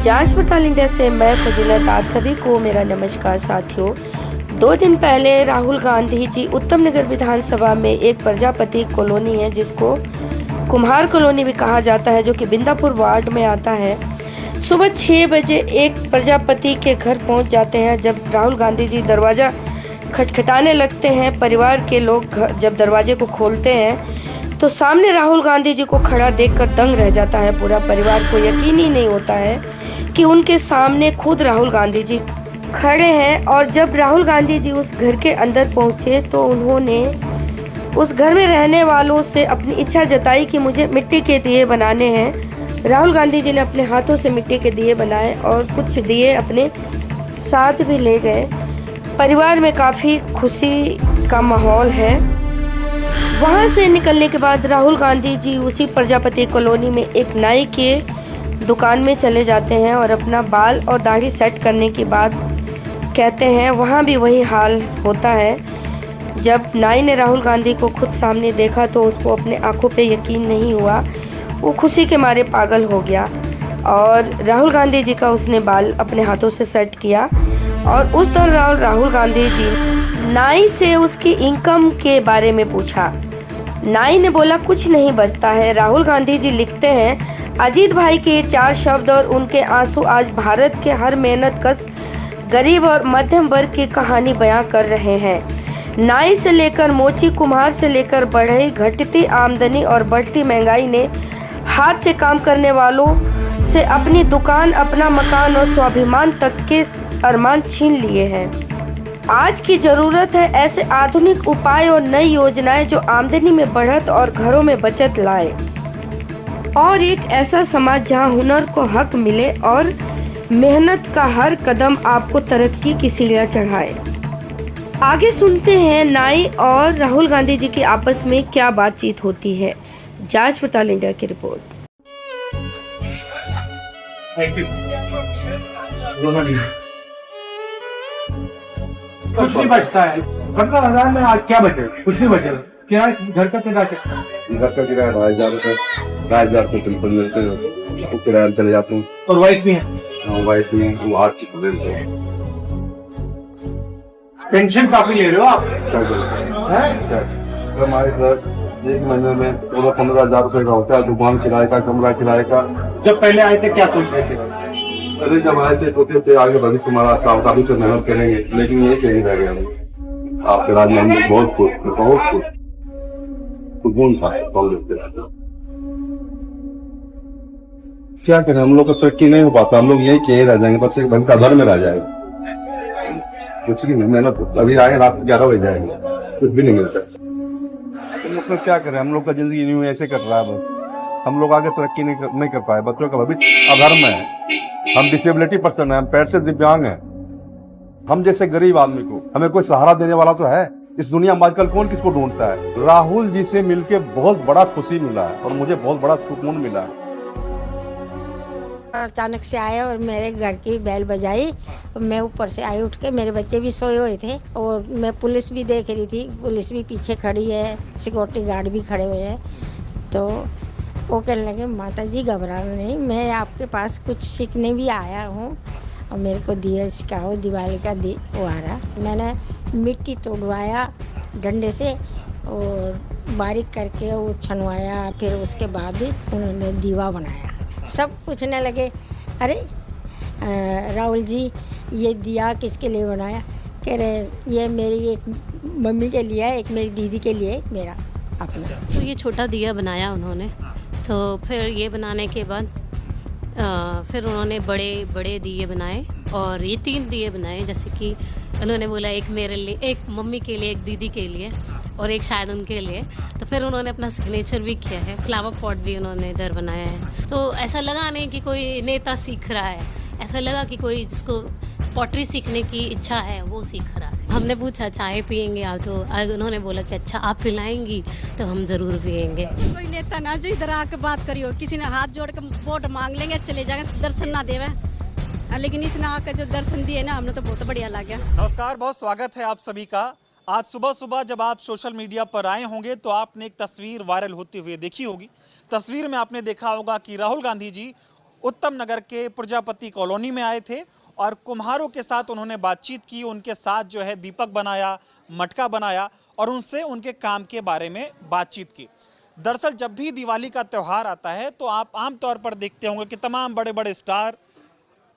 जांच पड़ताल इंडिया से मैं फजीलत, आप सभी को मेरा नमस्कार साथियों। 2 दिन पहले राहुल गांधी जी उत्तम नगर विधानसभा में एक प्रजापति कॉलोनी है जिसको कुम्हार कॉलोनी भी कहा जाता है, जो कि बिंदापुर वार्ड में आता है। सुबह 6 बजे एक प्रजापति के घर पहुंच जाते हैं। जब राहुल गांधी जी दरवाज़ा खटखटाने लगते हैं, परिवार के लोग जब दरवाजे को खोलते हैं तो सामने राहुल गांधी जी को खड़ा देखकर दंग रह जाता है। पूरा परिवार को यकीन ही नहीं होता है कि उनके सामने खुद राहुल गांधी जी खड़े हैं। और जब राहुल गांधी जी उस घर के अंदर पहुंचे तो उन्होंने उस घर में रहने वालों से अपनी इच्छा जताई कि मुझे मिट्टी के दिए बनाने हैं। राहुल गांधी जी ने अपने हाथों से मिट्टी के दिए बनाए और कुछ दिए अपने साथ भी ले गए। परिवार में काफ़ी खुशी का माहौल है। वहाँ से निकलने के बाद राहुल गांधी जी उसी प्रजापति कॉलोनी में एक नाई के दुकान में चले जाते हैं और अपना बाल और दाढ़ी सेट करने के बाद कहते हैं वहाँ भी वही हाल होता है। जब नाई ने राहुल गांधी को खुद सामने देखा तो उसको अपने आंखों पे यकीन नहीं हुआ। वो खुशी के मारे पागल हो गया और राहुल गांधी जी का उसने बाल अपने हाथों से सेट किया। और उस दौरान राहुल गांधी जी नाई से उसकी इनकम के बारे में पूछा। नाई ने बोला कुछ नहीं बचता है। राहुल गांधी जी लिखते हैं अजीत भाई के 4 शब्द और उनके आंसू आज भारत के हर मेहनत कश गरीब और मध्यम वर्ग की कहानी बयां कर रहे हैं। नाई से लेकर मोची कुम्हार से लेकर बढ़ई घटती आमदनी और बढ़ती महंगाई ने हाथ से काम करने वालों से अपनी दुकान, अपना मकान और स्वाभिमान तक के अरमान छीन लिए हैं। आज की जरूरत है ऐसे आधुनिक उपाय और नई योजनाएं जो आमदनी में बढ़त और घरों में बचत लाए और एक ऐसा समाज जहां हुनर को हक मिले और मेहनत का हर कदम आपको तरक्की की सीढ़ियां चढ़ाए। आगे सुनते हैं नाई और राहुल गांधी जी की आपस में क्या बातचीत होती है। जांच पड़ताल इंडिया की रिपोर्ट। कुछ नहीं बचता है। 15,000 में आज क्या बचे? कुछ नहीं बचे। किराया घर का किराया घर का किराया 2,500 रुपए, 2,500 रुपए टेलीफोन मिलते हैं, वो किराया चले जाते हैं। और वाइफ भी है। वाइफ भी है, वो 8 की मिलते हैं। पेंशन काफी ले रहे हो आप? हमारे घर 1 महीने में 15,000 रुपए का होता है, दुकान किराए का, कमरा किराए का। जब पहले आए थे क्या सोच रहे थे? अरे जब आए थे तो आगे भविष्य हमारा काफी से मेहनत करेंगे, लेकिन ये कहीं रह गया नहीं। आपके राज में हम लोग बहुत खुश सुकून था कांग्रेस के राज। क्या करें, हम लोग का तरक्की नहीं हो पाता, हम लोग यही कहीं रह जाएंगे, बस एक बनता घर में रह जाएगा। कुछ भी नहीं, मेहनत अभी आए रात 11 बजे जाएंगे, कुछ भी नहीं मिलता। हम लोग क्या करें, हम लोग का जिंदगी यूं ऐसे कट रहा है। बस हम लोग आगे तरक्की नहीं कर पाए। बच्चों का भविष्य अधर्म है। हम डिसेबिलिटी पर्सन है, हम पैर से दिव्यांग हैं। हम जैसे गरीब आदमी को हमें कोई सहारा देने वाला तो है इस दुनिया में। आजकल कौन किसको ढूंढता है। राहुल जी से मिलके बहुत बड़ा खुशी मिला है और मुझे बहुत बड़ा सुकून मिला है। अचानक से आया और मेरे घर की बेल बजाई। मैं ऊपर से आई, उठ के मेरे बच्चे भी सोए हुए थे और मैं पुलिस भी देख रही थी। पुलिस भी पीछे खड़ी है, सिक्योरिटी गार्ड भी खड़े हुए हैं। तो वो कहने लगे माता जी घबराना नहीं, मैं आपके पास कुछ सीखने भी आया हूँ और मेरे को दिया सिखाओ। दिवाली का वो आ रहा, मैंने मिट्टी तोड़वाया डंडे से और बारीक करके वो छनवाया। फिर उसके बाद उन्होंने दीवा बनाया। सब पूछने लगे अरे राहुल जी ये दिया किसके लिए बनाया? कह रहे ये मेरी एक मम्मी के लिए है, एक मेरी दीदी के लिए, एक मेरा अपना। तो ये छोटा दिया बनाया उन्होंने। तो फिर ये बनाने के बाद फिर उन्होंने बड़े बड़े दिए बनाए और ये 3 दिए बनाए। जैसे कि उन्होंने बोला एक मेरे लिए, एक मम्मी के लिए, एक दीदी के लिए और एक शायद उनके लिए। तो फिर उन्होंने अपना सिग्नेचर भी किया है, फ्लावर पॉट भी उन्होंने इधर बनाया है। तो ऐसा लगा नहीं कि कोई नेता सीख रहा है, ऐसा लगा कि कोई जिसको पॉटरी सीखने की इच्छा है वो सीख रहा है। हमने पूछा चाय पियेंगे आप? तो उन्होंने बोला कि अच्छा आप पिलाएंगी तो हम ज़रूर पियेंगे। कोई नेता ना जो इधर आके बात करियो, किसी ने हाथ जोड़ के वोट मांग लेंगे, चले जाएंगे, दर्शन ना देवे। लेकिन इसने आके जो दर्शन दिए ना, हमने तो बहुत बढ़िया लगा। नमस्कार, बहुत स्वागत है आप सभी का। आज सुबह सुबह जब आप सोशल मीडिया पर आए होंगे तो आपने एक तस्वीर वायरल होती हुई देखी होगी। तस्वीर में आपने देखा होगा कि राहुल गांधी जी उत्तम नगर के प्रजापति कॉलोनी में आए थे और कुम्हारों के साथ उन्होंने बातचीत की, उनके साथ जो है दीपक बनाया, मटका बनाया और उनसे उनके काम के बारे में बातचीत की। दरअसल जब भी दिवाली का त्यौहार आता है तो आप आमतौर पर देखते होंगे कि तमाम बड़े बड़े स्टार,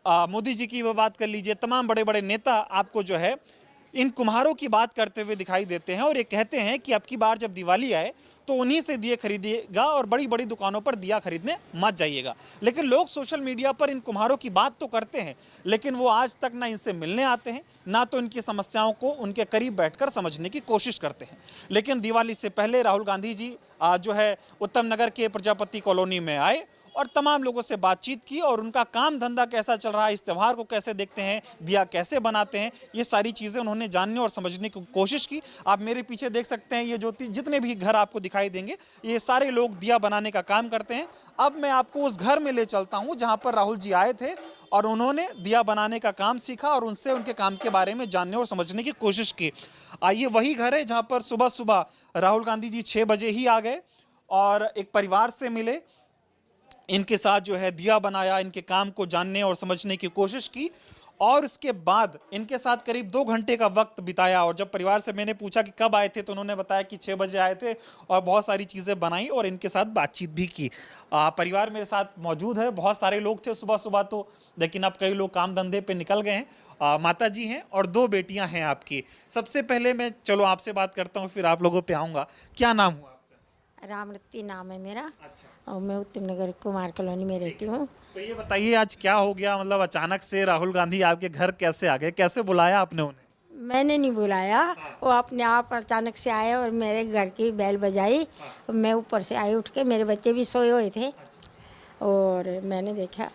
मोदी जी की बात कर लीजिए, तमाम बड़े बड़े नेता आपको जो है इन कुम्हारों की बात करते हुए दिखाई देते हैं और ये कहते हैं कि अब की बार जब दिवाली आए तो उन्हीं से दिए खरीदिएगा और बड़ी बड़ी दुकानों पर दिया खरीदने मत जाइएगा। लेकिन लोग सोशल मीडिया पर इन कुम्हारों की बात तो करते हैं, लेकिन वो आज तक ना इनसे मिलने आते हैं, ना तो इनकी समस्याओं को उनके करीब बैठकर समझने की कोशिश करते हैं। लेकिन दिवाली से पहले राहुल गांधी जी जो है उत्तम नगर के प्रजापति कॉलोनी में आए और तमाम लोगों से बातचीत की और उनका काम धंधा कैसा चल रहा है, इस त्यौहार को कैसे देखते हैं, दिया कैसे बनाते हैं, ये सारी चीज़ें उन्होंने जानने और समझने की कोशिश की। आप मेरे पीछे देख सकते हैं, ये जो जितने भी घर आपको दिखाई देंगे ये सारे लोग दिया बनाने का काम करते हैं। अब मैं आपको उस घर में ले चलता हूँ जहाँ पर राहुल जी आए थे और उन्होंने दिया बनाने का काम सीखा और उनसे उनके काम के बारे में जानने और समझने की कोशिश की। ये वही घर है जहाँ पर सुबह सुबह राहुल गांधी जी 6 बजे ही आ गए और एक परिवार से मिले, इनके साथ जो है दिया बनाया, इनके काम को जानने और समझने की कोशिश की और उसके बाद इनके साथ करीब 2 घंटे का वक्त बिताया। और जब परिवार से मैंने पूछा कि कब आए थे तो उन्होंने बताया कि 6 बजे आए थे और बहुत सारी चीज़ें बनाई और इनके साथ बातचीत भी की। परिवार मेरे साथ मौजूद है, बहुत सारे लोग थे सुबह सुबह तो, लेकिन अब कई लोग काम धंधे पे निकल गए हैं। माता जी हैं और 2 बेटियां हैं आपकी। सबसे पहले मैं चलो आपसे बात करता हूँ, फिर आप लोगों पे आऊँगा। क्या नाम हुआ? रामरती नाम है मेरा। और मैं उत्तम नगर कुमार कॉलोनी में रहती हूँ। तो ये बताइए आज क्या हो गया, मतलब अचानक से राहुल गांधी आपके घर कैसे आ गए, कैसे बुलाया आपने उन्हें? मैंने नहीं बुलाया, वो अपने आप अचानक से आए और मेरे घर की बेल बजाई। मैं ऊपर से आई उठ के, मेरे बच्चे भी सोए हुए थे और मैंने देखा